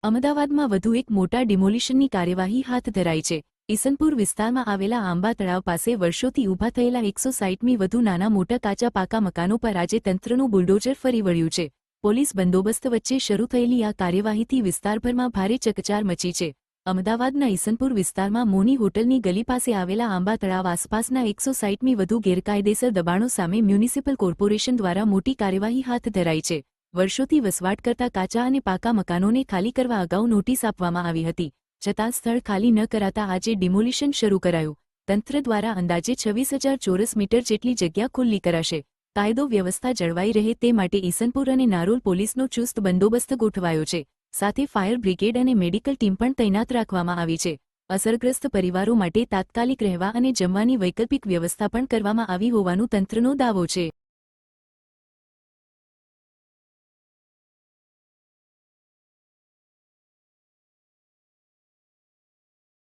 અમદાવાદમાં વધુ એક મોટા ડિમોલિશનની કાર્યવાહી હાથ ધરાઈ છે। ઈસનપુર વિસ્તારમાં આવેલા આંબા તળાવ પાસે વર્ષોથી ઊભા થયેલા 160મી વધુ નાના મોટા કાચા પાકા મકાનો પર આજે તંત્રનું બુલડોઝર ફરી વળ્યું છે। પોલીસ બંદોબસ્ત વચ્ચે શરૂ થયેલી આ કાર્યવાહીથી વિસ્તારભરમાં ભારે ચકચાર મચી છે। અમદાવાદના ઈસનપુર વિસ્તારમાં મોની હોટલની ગલી પાસે આવેલા આંબા તળાવ આસપાસના 160મી વધુ ગેરકાયદેસર દબાણો સામે મ્યુનિસિપલ કોર્પોરેશન દ્વારા મોટી કાર્યવાહી હાથ ધરાઈ છે। વર્ષોથી વસવાટ કરતા કાચા અને પાકા મકાનોને ખાલી કરવા અગાઉ નોટિસ આપવામાં આવી હતી, છતાં સ્થળ ખાલી ન કરાતા આજે ડિમોલિશન શરૂ કરાયું। તંત્ર દ્વારા અંદાજે 26,000 ચોરસ મીટર જેટલી જગ્યા ખુલ્લી કરાશે। કાયદો વ્યવસ્થા જળવાઈ રહે તે માટે ઈસનપુર અને નારોલ પોલીસનો ચુસ્ત બંદોબસ્ત ગોઠવાયો છે, સાથે ફાયર બ્રિગેડ અને મેડિકલ ટીમ પણ તૈનાત રાખવામાં આવી છે। અસરગ્રસ્ત પરિવારો માટે તાત્કાલિક રહેવા અને જમવાની વૈકલ્પિક વ્યવસ્થા પણ કરવામાં આવી હોવાનું તંત્રનો દાવો છે।